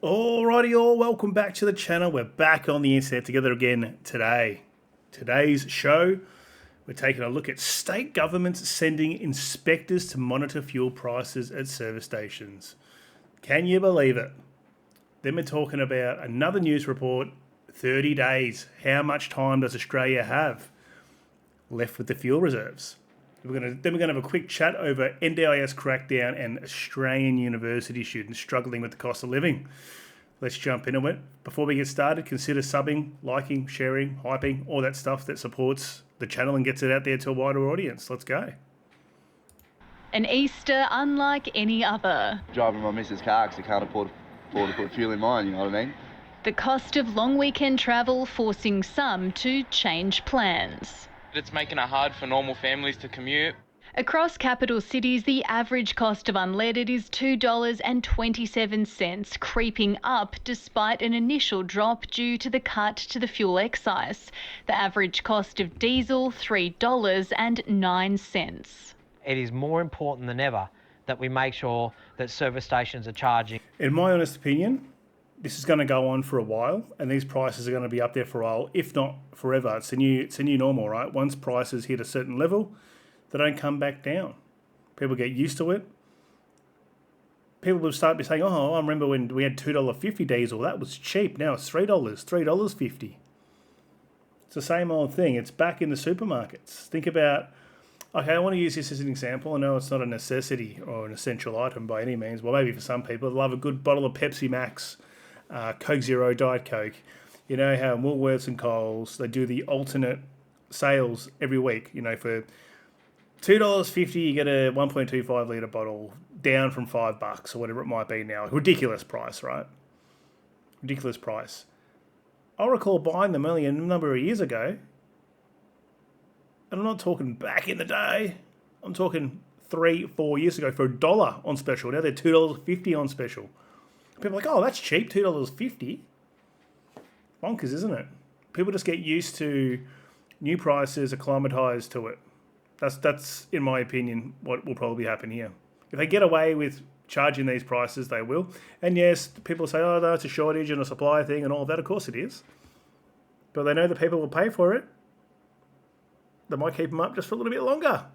Alrighty all, welcome back to the channel. We're back on the internet together again today. Today's show, we're taking a look at state governments sending inspectors to monitor fuel prices at service stations. Can you believe it? Then we're talking about another news report, 30 days. How much time does Australia have left with the fuel reserves? Then we're going to have a quick chat over NDIS crackdown and Australian university students struggling with the cost of living. Let's jump into it. Before we get started, consider subbing, liking, sharing, hyping, all that stuff that supports the channel and gets it out there to a wider audience. Let's go. An Easter unlike any other. Driving my missus' car because I can't afford to put fuel in mine, you know what I mean? The cost of long weekend travel forcing some to change plans. It's making it hard for normal families to commute. Across capital cities, the average cost of unleaded is $2.27, creeping up despite an initial drop due to the cut to the fuel excise. The average cost of diesel, $3.09. It is more important than ever that we make sure that service stations are charging. In my honest opinion, this is going to go on for a while, and these prices are going to be up there for a while, if not forever. It's a new normal, right? Once prices hit a certain level, they don't come back down. People get used to it. People will start be saying, "Oh, I remember when we had $2.50 diesel. That was cheap. Now it's $3.50." It's the same old thing. It's back in the supermarkets. Think about. Okay, I want to use this as an example. I know it's not a necessity or an essential item by any means. Well, maybe for some people, they love a good bottle of Pepsi Max. Coke Zero, Diet Coke. You know how Woolworths and Coles, they do the alternate sales every week. You know, for $2.50 you get a 1.25 litre bottle down from $5 or whatever it might be now. Ridiculous price, right? Ridiculous price. I recall buying them only a number of years ago. And I'm not talking back in the day. I'm talking 3-4 years ago for $1 on special. Now they're $2.50 on special. People are like, oh, that's cheap, $2.50. Bonkers, isn't it? People just get used to new prices, acclimatized to it. That's in my opinion, what will probably happen here. If they get away with charging these prices, they will. And yes, people say, oh, no, it's a shortage and a supply thing and all of that. Of course it is. But they know the people will pay for it. They might keep them up just for a little bit longer.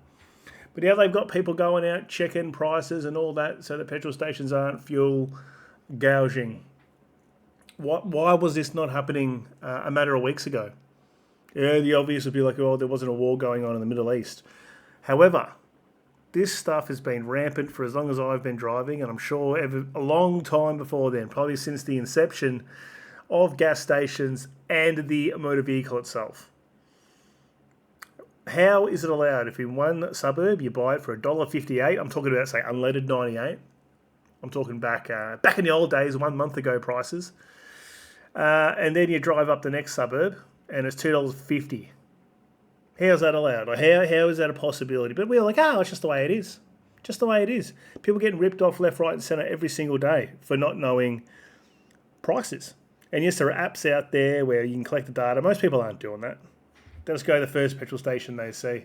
But now they've got people going out, checking prices and all that so that petrol stations aren't fuel gouging. Why was this not happening a matter of weeks ago? Yeah, the obvious would be like, oh, there wasn't a war going on in the Middle East. However, this stuff has been rampant for as long as I've been driving, and I'm sure a long time before then, probably since the inception of gas stations and the motor vehicle itself. How is it allowed? If in one suburb you buy it for $1.58, I'm talking about, say, unleaded 98. I'm talking back in the old days, 1 month ago prices. And then you drive up the next suburb and it's $2.50. How's that allowed? Or how is that a possibility? But we're like, it's just the way it is. Just the way it is. People getting ripped off left, right and centre every single day for not knowing prices. And yes, there are apps out there where you can collect the data. Most people aren't doing that. They just go to the first petrol station they see.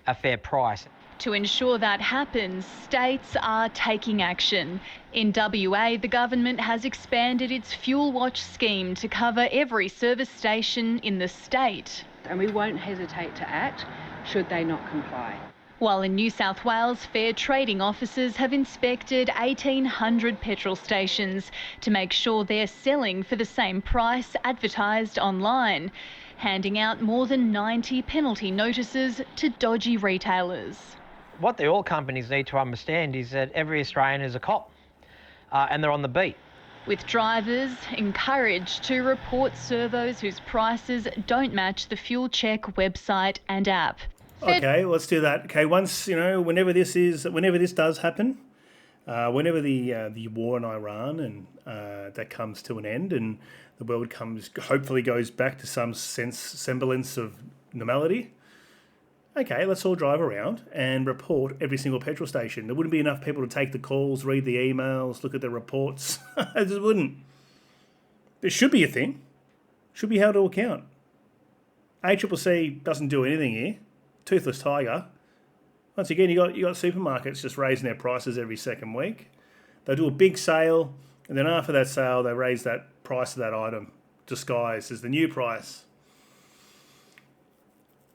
A fair price. To ensure that happens, states are taking action. In WA, the government has expanded its Fuel Watch scheme to cover every service station in the state. And we won't hesitate to act should they not comply. While in New South Wales, fair trading officers have inspected 1,800 petrol stations to make sure they're selling for the same price advertised online, handing out more than 90 penalty notices to dodgy retailers. What the oil companies need to understand is that every Australian is a cop and they're on the beat. With drivers encouraged to report servos whose prices don't match the Fuel Check website and app. Okay, let's do that. Okay, once, whenever this does happen, whenever the war in Iran and that comes to an end and the world hopefully goes back to some semblance of normality, okay, let's all drive around and report every single petrol station. There wouldn't be enough people to take the calls, read the emails, look at the reports. It just wouldn't. There should be a thing. Should be held to account. ACCC doesn't do anything here. Toothless tiger. Once again, you got supermarkets just raising their prices every second week. They do a big sale And then after that sale, they raise that price of that item, disguised as the new price.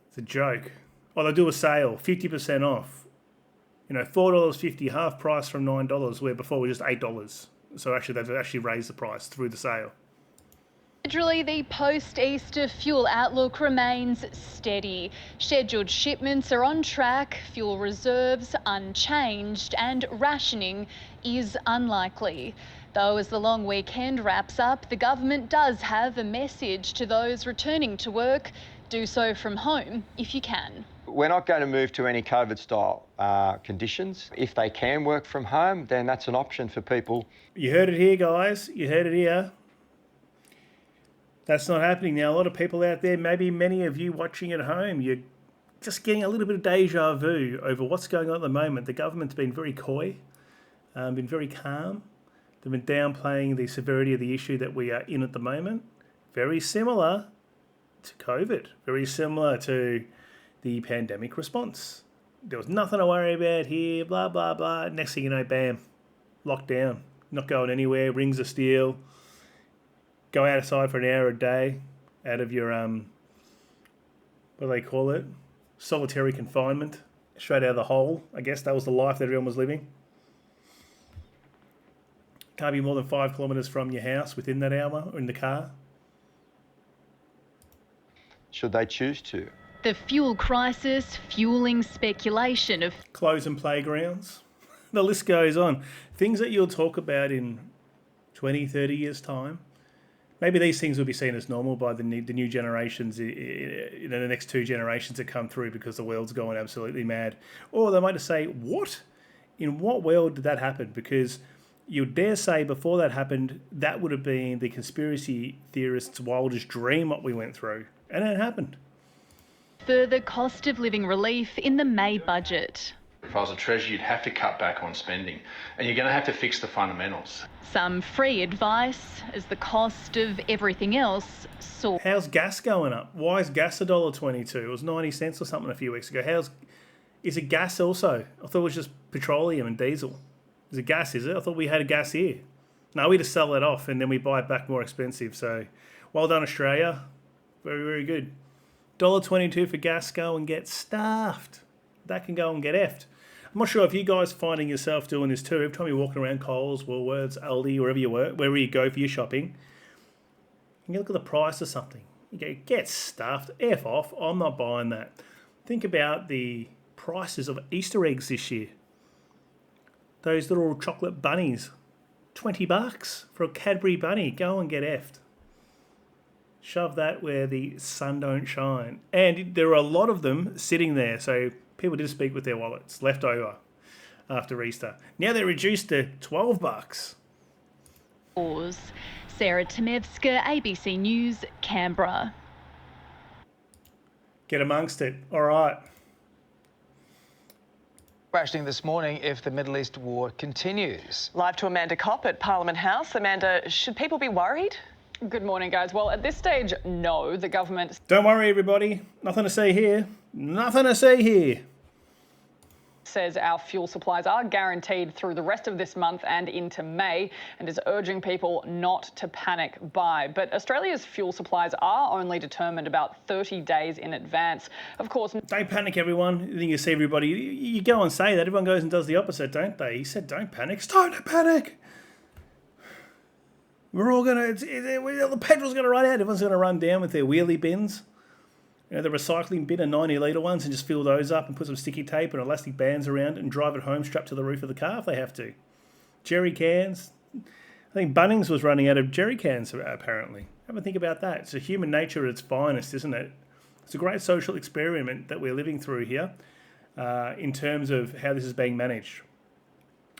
It's a joke. Or they'll do a sale, 50% off. You know, $4.50, half price from $9, where before it was just $8. So actually, they've actually raised the price through the sale. Federally, the post-Easter fuel outlook remains steady. Scheduled shipments are on track, fuel reserves unchanged, and rationing is unlikely. Though as the long weekend wraps up, the government does have a message to those returning to work: do so from home if you can. We're not going to move to any COVID-style conditions. If they can work from home, then that's an option for people. You heard it here, guys. You heard it here. That's not happening now. A lot of people out there, maybe many of you watching at home, you're just getting a little bit of deja vu over what's going on at the moment. The government's been very coy, been very calm. They've been downplaying the severity of the issue that we are in at the moment. Very similar to COVID, very similar to the pandemic response. There was nothing to worry about here, blah, blah, blah. Next thing you know, bam, lockdown, not going anywhere, rings of steel. Go outside for an hour a day out of your, what do they call it? Solitary confinement. Straight out of the hole. I guess that was the life that everyone was living. Can't be more than 5 kilometres from your house within that hour or in the car. Should they choose to. The fuel crisis fueling speculation of Closing playgrounds. The list goes on. Things that you'll talk about in 20, 30 years' time. Maybe these things will be seen as normal by the new generations, the next 2 generations that come through, because the world's going absolutely mad. Or they might just say, what? In what world did that happen? Because you dare say before that happened, that would have been the conspiracy theorists' wildest dream what we went through. And it happened. further cost of living relief in the May budget. If I was a treasurer, you'd have to cut back on spending, and you're going to have to fix the fundamentals. Some free advice as the cost of everything else soars. How's gas going up? Why is gas $1.22? It was 90 cents or something a few weeks ago. Is it gas also? I thought it was just petroleum and diesel. Is it gas, is it? I thought we had a gas here. No, we just sell it off and then we buy it back more expensive. So, well done, Australia. Very, very good. $1.22 for gas, go and get stuffed. That can go and get effed. I'm not sure if you guys are finding yourself doing this too. Every time you're walking around Coles, Woolworths, Aldi, wherever you work, wherever you go for your shopping, and you look at the price of something. You go, get stuffed, F off, I'm not buying that. Think about the prices of Easter eggs this year. Those little chocolate bunnies, $20 for a Cadbury bunny, go and get effed. Shove that where the sun don't shine. And there are a lot of them sitting there, so people did speak with their wallets left over after Easter. Now they're reduced to $12. Sarah Temevska, ABC News, Canberra. Get amongst it. All right. Rationing this morning if the Middle East war continues. Live to Amanda Kopp at Parliament House. Amanda, should people be worried? Good morning, guys. Well, at this stage, no. The government... Don't worry, everybody. Nothing to say here. Nothing to say here. ...says our fuel supplies are guaranteed through the rest of this month and into May, and is urging people not to panic buy. But Australia's fuel supplies are only determined about 30 days in advance. Of course... Don't panic, everyone. You think you see everybody... You go and say that. Everyone goes and does the opposite, don't they? He said, don't panic. It's time to panic. We're all going to... The petrol's going to run out. Everyone's going to run down with their wheelie bins. You know, the recycling bin of 90-litre ones, and just fill those up and put some sticky tape and elastic bands around it and drive it home strapped to the roof of the car if they have to. Jerry cans. I think Bunnings was running out of jerry cans, apparently. Have a think about that. It's a human nature at its finest, isn't it? It's a great social experiment that we're living through here in terms of how this is being managed.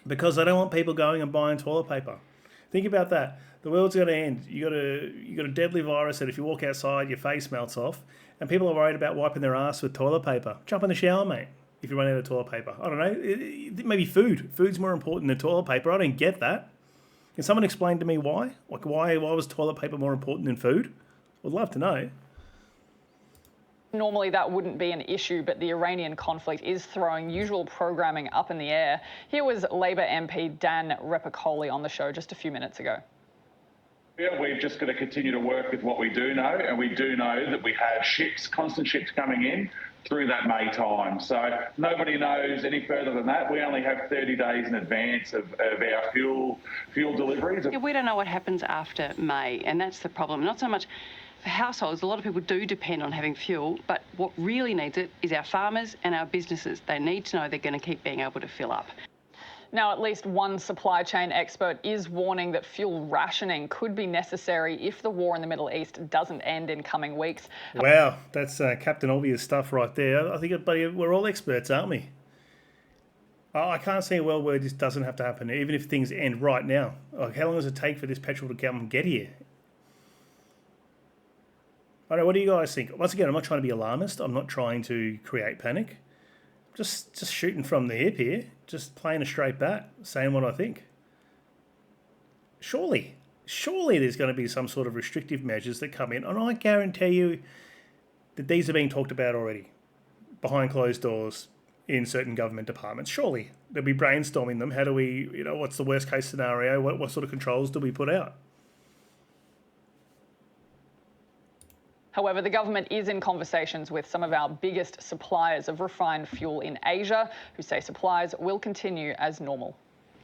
Because I don't want people going and buying toilet paper. Think about that. The world's going to end. You got a deadly virus that if you walk outside, your face melts off. And people are worried about wiping their ass with toilet paper. Jump in the shower, mate, if you run out of toilet paper. I don't know. Maybe food. Food's more important than toilet paper. I don't get that. Can someone explain to me why? Like, why was toilet paper more important than food? I'd love to know. Normally that wouldn't be an issue, but the Iranian conflict is throwing usual programming up in the air. Here was Labor MP Dan Repicoli on the show just a few minutes ago. Yeah, we're just going to continue to work with what we do know, and we do know that we have constant ships coming in through that May time. So nobody knows any further than that. We only have 30 days in advance of our fuel deliveries. Yeah, we don't know what happens after May, and that's the problem. Not so much for households. A lot of people do depend on having fuel, but what really needs it is our farmers and our businesses. They need to know they're going to keep being able to fill up. Now, at least one supply chain expert is warning that fuel rationing could be necessary if the war in the Middle East doesn't end in coming weeks. Wow, that's Captain Obvious stuff right there. I think we're all experts, aren't we? I can't see a world where this doesn't have to happen, even if things end right now. Like, how long does it take for this petrol to come and get here? I don't know, what do you guys think? Once again, I'm not trying to be alarmist. I'm not trying to create panic. Just shooting from the hip here. Just playing a straight bat, saying what I think. Surely there's going to be some sort of restrictive measures that come in. And I guarantee you that these are being talked about already. Behind closed doors in certain government departments. Surely they'll be brainstorming them. How do we, what's the worst case scenario? What sort of controls do we put out? However, the government is in conversations with some of our biggest suppliers of refined fuel in Asia, who say supplies will continue as normal.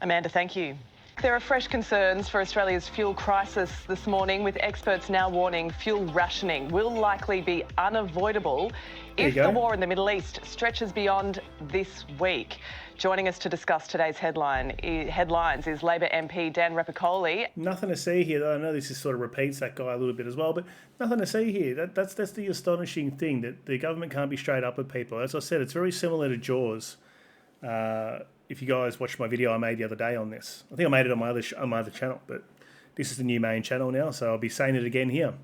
Amanda, thank you. There are fresh concerns for Australia's fuel crisis this morning, with experts now warning fuel rationing will likely be unavoidable if the war in the Middle East stretches beyond this week. Joining us to discuss today's headlines is Labor MP Dan Repicoli. Nothing to see here, though. I know this sort of repeats that guy a little bit as well, but nothing to see here. That's the astonishing thing, that the government can't be straight up with people. As I said, it's very similar to Jaws. If you guys watched my video I made the other day on this, I think I made it on my other channel, but this is the new main channel now, so I'll be saying it again here.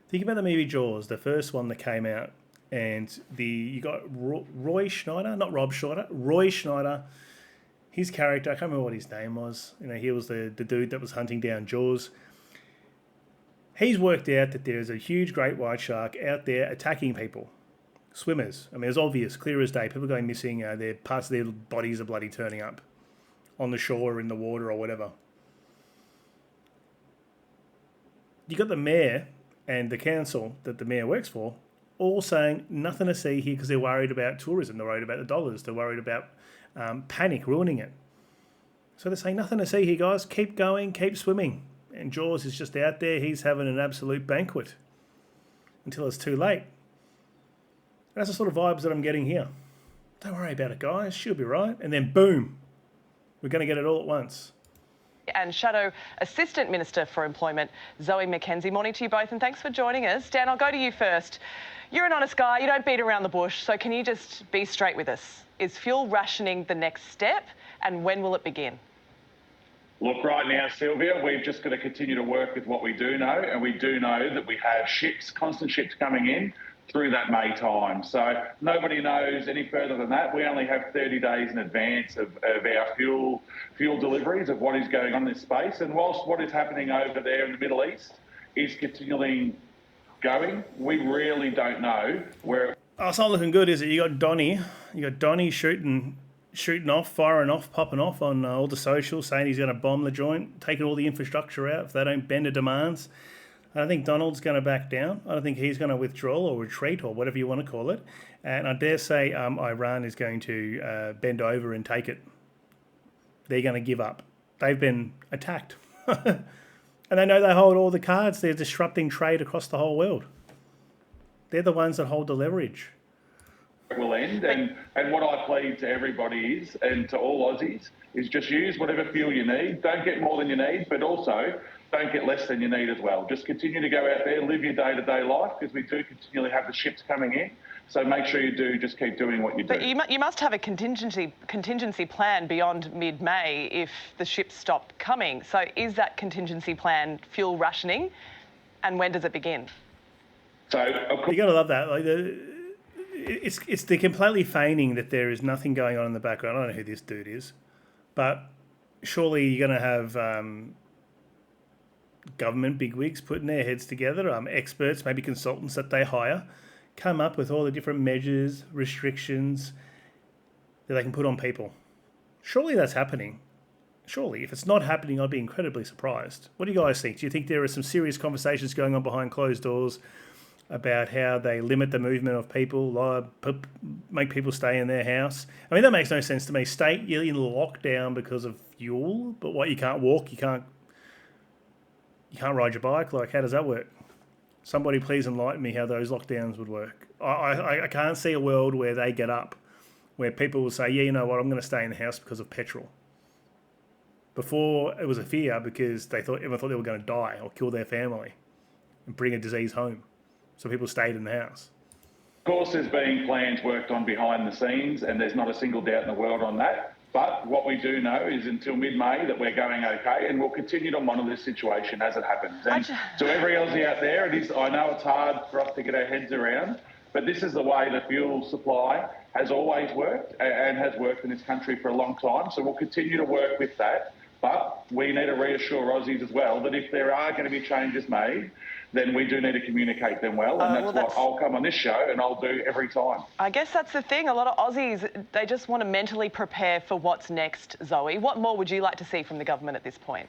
Think about the movie Jaws, the first one that came out, and you got Roy Schneider, not Rob Schneider, Roy Schneider. His character, I can't remember what his name was. He was the dude that was hunting down Jaws. He's worked out that there's a huge great white shark out there attacking people. Swimmers. I mean, it's obvious, clear as day. People going missing. Their parts of their bodies are bloody turning up on the shore or in the water or whatever. You got the mayor and the council that the mayor works for all saying nothing to see here because they're worried about tourism. They're worried about the dollars. They're worried about panic ruining it. So they're saying nothing to see here, guys. Keep going. Keep swimming. And Jaws is just out there. He's having an absolute banquet until it's too late. That's the sort of vibes that I'm getting here. Don't worry about it, guys. She'll be right. And then, boom, we're going to get it all at once. And Shadow Assistant Minister for Employment, Zoe McKenzie. Morning to you both, and thanks for joining us. Dan, I'll go to you first. You're an honest guy. You don't beat around the bush. So can you just be straight with us? Is fuel rationing the next step, and when will it begin? Look, right now, Sylvia, we're just going to continue to work with what we do know, and we do know that we have constant ships coming in through that May time. So nobody knows any further than that. We only have 30 days in advance of our fuel deliveries of what is going on in this space. And whilst what is happening over there in the Middle East is continually going, we really don't know where... Oh, it's not looking good, is it? You got Donny shooting off, firing off, popping off on all the socials, saying he's going to bomb the joint, taking all the infrastructure out if they don't bend the demands. I don't think Donald's going to back down. I don't think he's going to withdraw or retreat or whatever you want to call it. And I dare say Iran is going to bend over and take it. They're going to give up. They've been attacked. And they know they hold all the cards. They're disrupting trade across the whole world. They're the ones that hold the leverage. It will end. And what I plead to everybody is, and to all Aussies, is just use whatever fuel you need. Don't get more than you need, but also don't get less than you need as well. Just continue to go out there, live your day-to-day life, because we do continually have the ships coming in. So make sure you do just keep doing what you do. But you must have a contingency plan beyond mid-May if the ships stop coming. So is that contingency plan fuel rationing, and when does it begin? So you got to love that. Like it's the completely feigning that there is nothing going on in the background. I don't know who this dude is, but surely you're going to have government bigwigs putting their heads together, experts, maybe consultants that they hire, come up with all the different measures, restrictions that they can put on people. Surely that's happening. Surely, if it's not happening, I'd be incredibly surprised. What do you guys think? Do you think there are some serious conversations going on behind closed doors about how they limit the movement of people, make people stay in their house? I mean, that makes no sense to me. You're in lockdown because of fuel, but what, you can't walk, you can't ride your bike? Like, how does that work? Somebody please enlighten me how those lockdowns would work. I can't see a world where they get up, where people will say, yeah, you know what, I'm going to stay in the house because of petrol. Before, it was a fear because everyone thought they were going to die or kill their family and bring a disease home. So people stayed in the house. Of course, there's been plans worked on behind the scenes, and there's not a single doubt in the world on that. But what we do know is until mid-May that we're going okay, and we'll continue to monitor this situation as it happens. And to every Aussie out there, I know it's hard for us to get our heads around, but this is the way the fuel supply has always worked and has worked in this country for a long time. So we'll continue to work with that. But we need to reassure Aussies as well that if there are going to be changes made, then we do need to communicate them well. And that's what I'll come on this show and I'll do every time. I guess that's the thing. A lot of Aussies, they just want to mentally prepare for what's next, Zoe. What more would you like to see from the government at this point?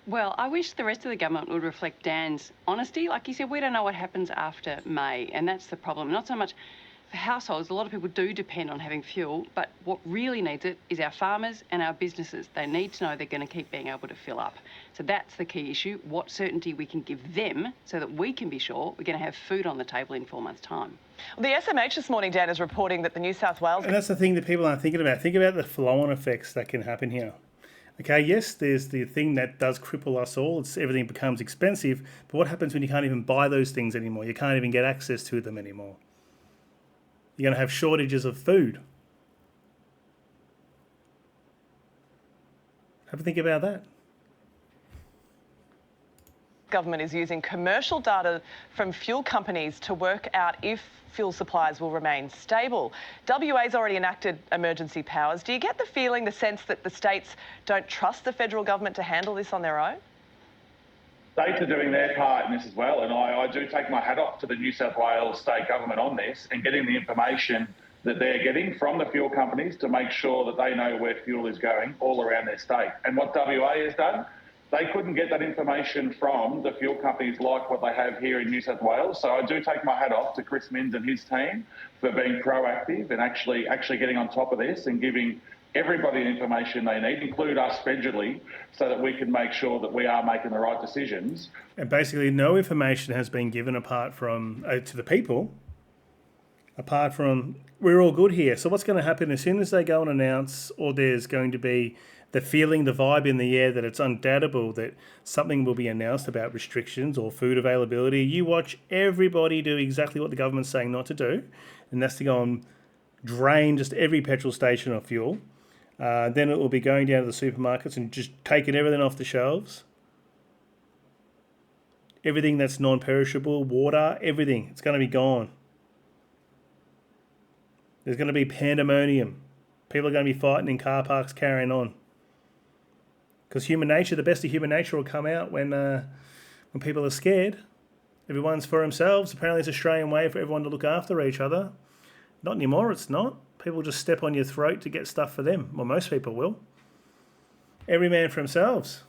Well, I wish the rest of the government would reflect Dan's honesty. Like you said, we don't know what happens after May, and that's the problem. Not so much for households. A lot of people do depend on having fuel, but what really needs it is our farmers and our businesses. They need to know they're going to keep being able to fill up. So that's the key issue, what certainty we can give them so that we can be sure we're going to have food on the table in 4 months' time. Well, the SMH this morning, Dan, is reporting that the New South Wales... And that's the thing that people aren't thinking about. Think about the flow-on effects that can happen here. Okay, yes, there's the thing that does cripple us all. Everything becomes expensive. But what happens when you can't even buy those things anymore? You can't even get access to them anymore. You're going to have shortages of food. Have a think about that. Government is using commercial data from fuel companies to work out if fuel supplies will remain stable. WA's already enacted emergency powers. Do you get the feeling, the sense that the states don't trust the federal government to handle this on their own? States are doing their part in this as well, and I do take my hat off to the New South Wales state government on this and getting the information that they're getting from the fuel companies to make sure that they know where fuel is going all around their state. And what WA has done, they couldn't get that information from the fuel companies like what they have here in New South Wales. So I do take my hat off to Chris Minns and his team for being proactive and actually getting on top of this and giving everybody the information they need, include us federally, so that we can make sure that we are making the right decisions. And basically no information has been given apart from to the people, apart from we're all good here. So what's going to happen as soon as they go and announce, or there's going to be the feeling, the vibe in the air that it's undoubtable that something will be announced about restrictions or food availability, you watch everybody do exactly what the government's saying not to do, and that's to go and drain just every petrol station of fuel. Then it will be going down to the supermarkets and just taking everything off the shelves. Everything that's non-perishable, water, everything, it's going to be gone. There's going to be pandemonium. People are going to be fighting in car parks, carrying on. Because human nature, the best of human nature will come out when people are scared. Everyone's for themselves. Apparently it's an Australian way for everyone to look after each other. Not anymore, it's not. People just step on your throat to get stuff for them. Well, most people will. Every man for themselves.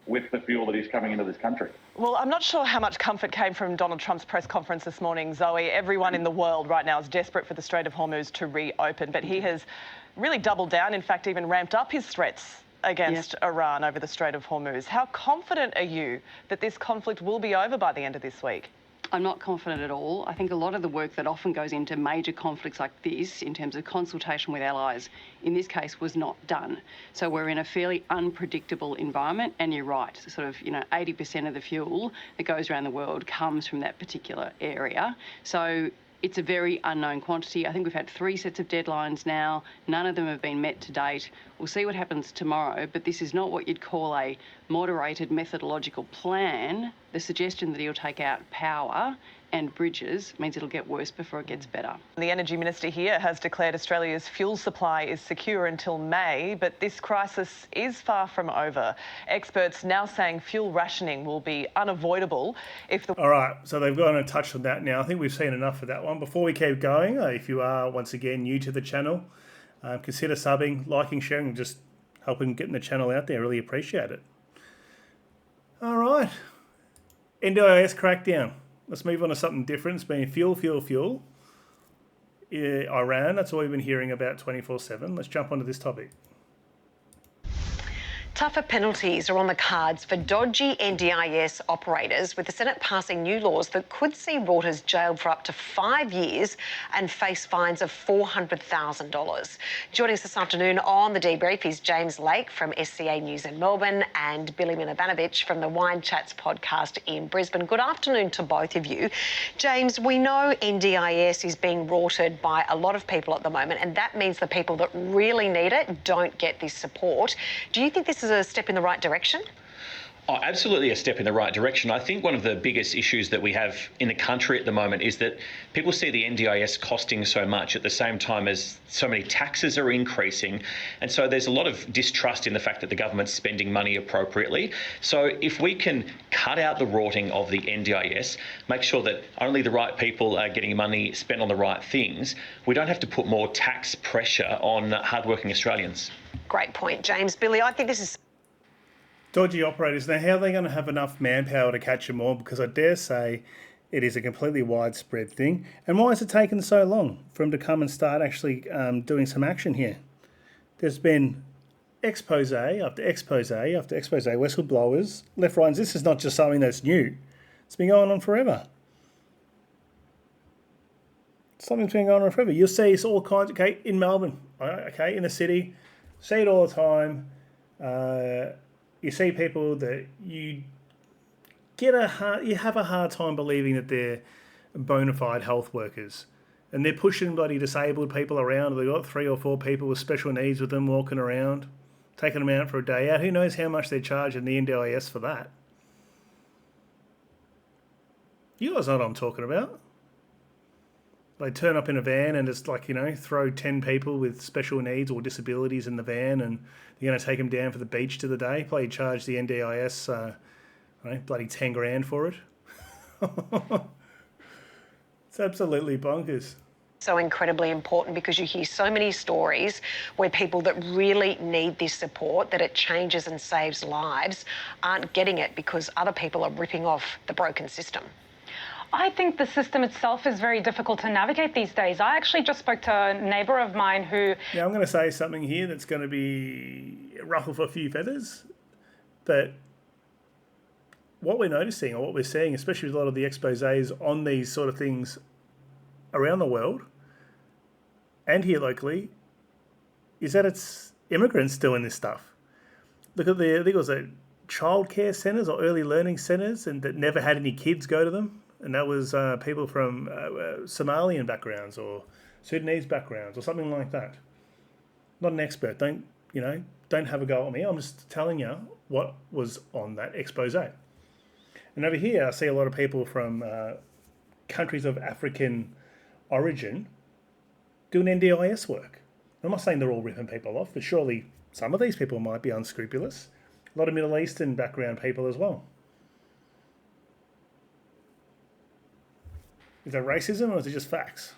With the fuel that is coming into this country. Well, I'm not sure how much comfort came from Donald Trump's press conference this morning, Zoe. Everyone in the world right now is desperate for the Strait of Hormuz to reopen, but he has really doubled down, in fact, even ramped up his threats against Iran over the Strait of Hormuz. How confident are you that this conflict will be over by the end of this week? I'm not confident at all. I think a lot of the work that often goes into major conflicts like this, in terms of consultation with allies, in this case was not done. So we're in a fairly unpredictable environment, and you're right, sort of, 80% of the fuel that goes around the world comes from that particular area. So it's a very unknown quantity. I think we've had 3 sets of deadlines now. None of them have been met to date. We'll see what happens tomorrow, but this is not what you'd call a moderated methodological plan, the suggestion that he'll take out power and bridges means it'll get worse before it gets better. The Energy Minister here has declared Australia's fuel supply is secure until May, but this crisis is far from over. Experts now saying fuel rationing will be unavoidable if the... All right, so they've gone and touched on that now. I think we've seen enough of that one. Before we keep going, if you are, once again, new to the channel, consider subbing, liking, sharing, and just helping getting the channel out there. Really appreciate it. All right, NDIS crackdown. Let's move on to something different. It's been fuel. Iran, that's all we've been hearing about 24/7. Let's jump onto this topic. Tougher penalties are on the cards for dodgy NDIS operators, with the Senate passing new laws that could see routers jailed for up to 5 years and face fines of $400,000. Joining us this afternoon on the debrief is James Lake from SCA News in Melbourne and Billy Milibanovich from the Wine Chats podcast in Brisbane. Good afternoon to both of you. James, we know NDIS is being routed by a lot of people at the moment, and that means the people that really need it don't get this support. Do you think this is a step in the right direction? Oh, absolutely a step in the right direction. I think one of the biggest issues that we have in the country at the moment is that people see the NDIS costing so much at the same time as so many taxes are increasing. And so there's a lot of distrust in the fact that the government's spending money appropriately. So if we can cut out the rorting of the NDIS, make sure that only the right people are getting money spent on the right things, we don't have to put more tax pressure on hardworking Australians. Great point, James. Billy, I think this is... Dodgy operators. Now, how are they going to have enough manpower to catch them all? Because I dare say it is a completely widespread thing. And why has it taken so long for them to come and start actually doing some action here? There's been expose after expose after expose, whistleblowers, left, right. And this is not just something that's new. It's been going on forever. Something's been going on forever. You'll see it's all kinds, okay, in Melbourne, okay, in the city, see it all the time. You see people that you have a hard time believing that they're bona fide health workers, and they're pushing bloody disabled people around. They've got 3 or 4 people with special needs with them walking around, taking them out for a day out. Who knows how much they're charging the NDIS for that? You guys know what I'm talking about. They turn up in a van and it's like, you know, throw 10 people with special needs or disabilities in the van, and you're going to take them down for the beach to the day. Probably charge the NDIS, bloody 10 grand for it. It's absolutely bonkers. So incredibly important, because you hear so many stories where people that really need this support, that it changes and saves lives, aren't getting it because other people are ripping off the broken system. I think the system itself is very difficult to navigate these days. I actually just spoke to a neighbour of mine who... Now, I'm going to say something here that's going to be ruffle for a few feathers, but what we're noticing, or what we're seeing, especially with a lot of the exposés on these sort of things around the world and here locally, is that it's immigrants doing this stuff. Look at I think it was childcare centres or early learning centres, and that never had any kids go to them. And that was people from Somalian backgrounds or Sudanese backgrounds or something like that. Not an expert. Don't have a go at me. I'm just telling you what was on that expose. And over here, I see a lot of people from countries of African origin doing NDIS work. I'm not saying they're all ripping people off, but surely some of these people might be unscrupulous. A lot of Middle Eastern background people as well. Is that racism or is it just facts?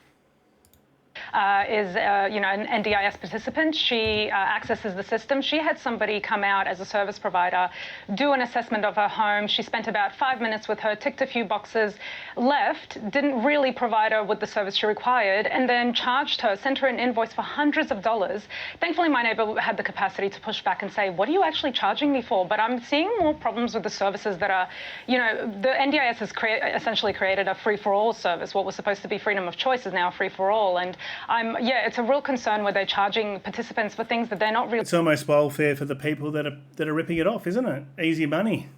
Is an NDIS participant. She accesses the system. She had somebody come out as a service provider, do an assessment of her home. She spent about 5 minutes with her, ticked a few boxes, left, didn't really provide her with the service she required, and then charged her, sent her an invoice for hundreds of dollars. Thankfully, my neighbour had the capacity to push back and say, what are you actually charging me for? But I'm seeing more problems with the services that are, the NDIS has essentially created a free-for-all service. What was supposed to be freedom of choice is now a free-for-all. And it's a real concern where they're charging participants for things that they're not really... It's almost welfare for the people that are ripping it off, isn't it? Easy money.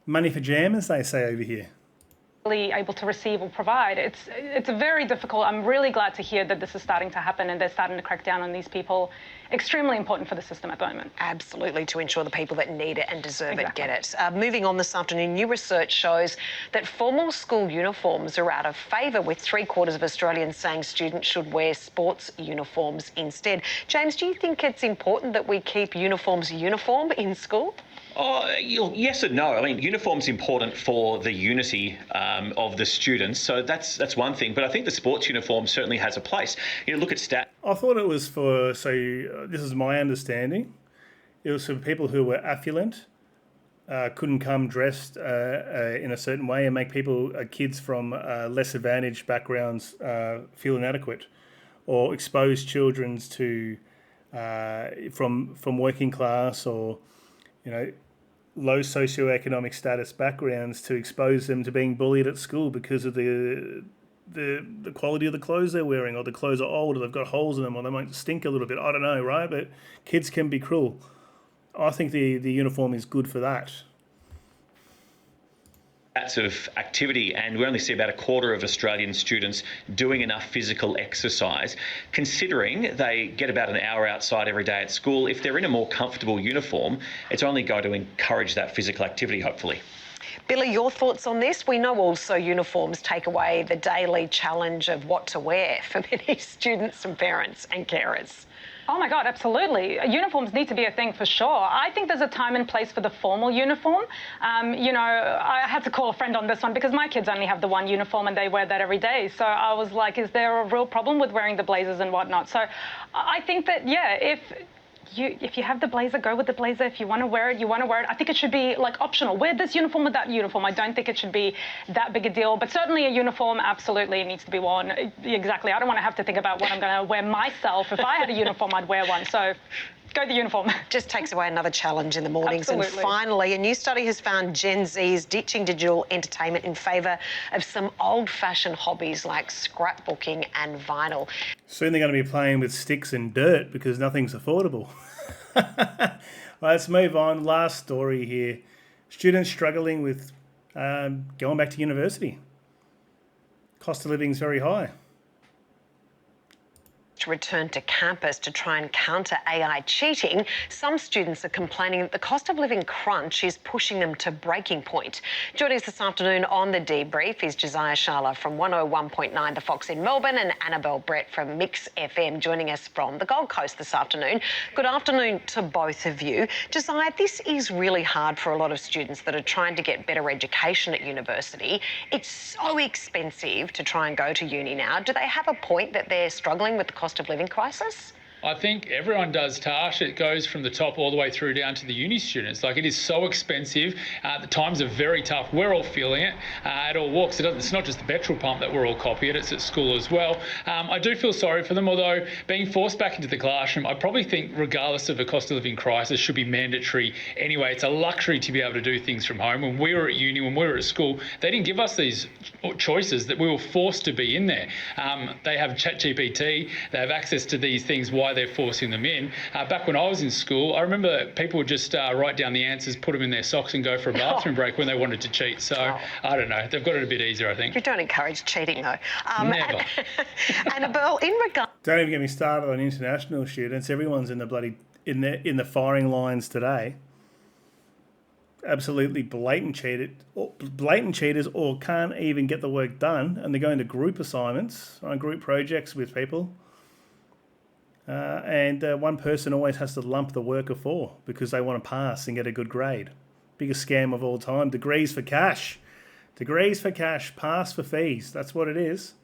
Money for jam, as they say over here. able to receive or provide. It's very difficult. I'm really glad to hear that this is starting to happen and they're starting to crack down on these people. Extremely important for the system at the moment. Absolutely, to ensure the people that need it and deserve it get it. Moving on this afternoon, new research shows that formal school uniforms are out of favour, with 3/4 of Australians saying students should wear sports uniforms instead. James, do you think it's important that we keep uniforms uniform in school? Oh, yes and no. I mean, uniform's important for the unity of the students, so that's one thing. But I think the sports uniform certainly has a place. Look at stats. I thought it was for, this is my understanding, it was for people who were affluent, couldn't come dressed in a certain way and make people, kids from less advantaged backgrounds feel inadequate, or expose children to, from working class or, low socioeconomic status backgrounds, to expose them to being bullied at school because of the quality of the clothes they're wearing, or the clothes are old, or they've got holes in them, or they might stink a little bit. I don't know, right? But kids can be cruel. I think the uniform is good for that. Of activity, and we only see about 1/4 of Australian students doing enough physical exercise. Considering they get about an hour outside every day at school, if they're in a more comfortable uniform, it's only going to encourage that physical activity, hopefully. Billy, your thoughts on this? We know also uniforms take away the daily challenge of what to wear for many students and parents and carers. Oh my God, absolutely. Uniforms need to be a thing for sure. I think there's a time and place for the formal uniform. I had to call a friend on this one because my kids only have the one uniform and they wear that every day. So I was like, is there a real problem with wearing the blazers and whatnot? So I think that, if you have the blazer, go with the blazer. If you want to wear it, you want to wear it. I think it should be optional. Wear this uniform with that uniform. I don't think it should be that big a deal, but certainly a uniform absolutely needs to be worn. Exactly. I don't want to have to think about what I'm going to wear myself. If I had a uniform, I'd wear one. So go the uniform. Just takes away another challenge in the mornings. Absolutely. And finally, a new study has found Gen Zs ditching digital entertainment in favour of some old-fashioned hobbies like scrapbooking and vinyl. Soon they're going to be playing with sticks and dirt because nothing's affordable. Let's move on. Last story here. Students struggling with going back to university. Cost of living is very high. To return to campus to try and counter AI cheating, some students are complaining that the cost of living crunch is pushing them to breaking point. Joining us this afternoon on The Debrief is Josiah Sharla from 101.9 The Fox in Melbourne and Annabelle Brett from Mix FM joining us from the Gold Coast this afternoon. Good afternoon to both of you. Josiah, this is really hard for a lot of students that are trying to get better education at university. It's so expensive to try and go to uni now. Do they have a point that they're struggling with the cost of living crisis? I think everyone does, Tash. It goes from the top all the way through down to the uni students. It is so expensive. The times are very tough. We're all feeling it at all walks. It's not just the petrol pump that we're all copying. It's at school as well. I do feel sorry for them, although being forced back into the classroom, I probably think regardless of the cost of living crisis should be mandatory anyway. It's a luxury to be able to do things from home. When we were at uni, when we were at school, they didn't give us these choices that we were forced to be in there. They have ChatGPT. They have access to these things. Why they're forcing them in. Back when I was in school, I remember people would just write down the answers, put them in their socks and go for a bathroom break when they wanted to cheat. So I don't know. They've got it a bit easier, I think. You don't encourage cheating, though. Never. Annabelle, in regard... Don't even get me started on international students. Everyone's in the bloody in the firing lines today. Absolutely blatant cheaters, or can't even get the work done, and they're going to group assignments on group projects with people. And one person always has to lump the work of 4 because they want to pass and get a good grade. Biggest scam of all time. Degrees for cash. Degrees for cash, pass for fees. That's what it is.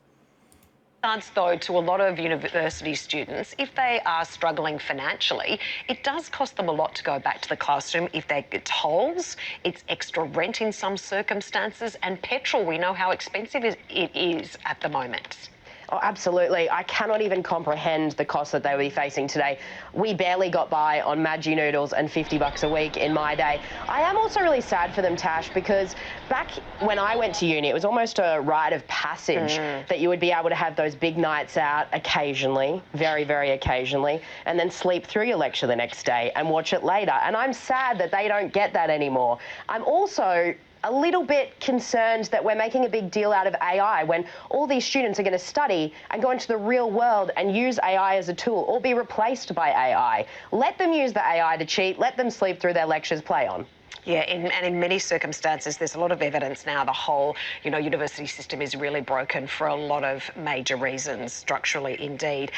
Though, to a lot of university students, if they are struggling financially, it does cost them a lot to go back to the classroom. If they get tolls, it's extra rent in some circumstances, and petrol, we know how expensive it is at the moment. Oh, absolutely. I cannot even comprehend the cost that they will be facing today. We barely got by on Maggi noodles and $50 a week in my day. I am also really sad for them, Tash, because back when I went to uni, it was almost a rite of passage that you would be able to have those big nights out occasionally, very, very occasionally, and then sleep through your lecture the next day and watch it later. And I'm sad that they don't get that anymore. I'm also a little bit concerned that we're making a big deal out of AI when all these students are going to study and go into the real world and use AI as a tool or be replaced by AI. Let them use the AI to cheat. Let them sleep through their lectures. Play on. Yeah, and in many circumstances, there's a lot of evidence now the whole, university system is really broken for a lot of major reasons, structurally indeed.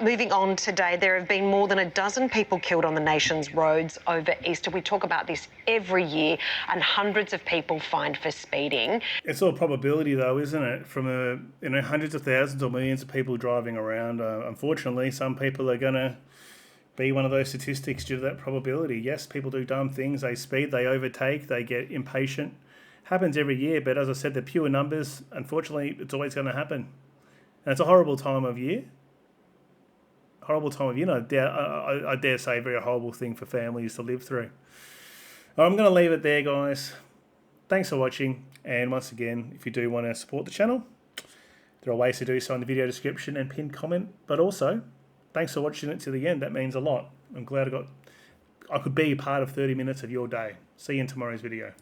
Moving on today, there have been more than a dozen people killed on the nation's roads over Easter. We talk about this every year, and hundreds of people fined for speeding. It's all probability, though, isn't it? From hundreds of thousands or millions of people driving around. Unfortunately, some people are going to be one of those statistics due to that probability. Yes, people do dumb things. They speed, they overtake, they get impatient. Happens every year, but as I said, the pure numbers, unfortunately, it's always going to happen. And it's a horrible time of year. Horrible time of year. I dare say a very horrible thing for families to live through. I'm going to leave it there, guys. Thanks for watching. And once again, if you do want to support the channel, there are ways to do so in the video description and pinned comment. But also, thanks for watching it to the end. That means a lot. I'm glad I could be a part of 30 minutes of your day. See you in tomorrow's video.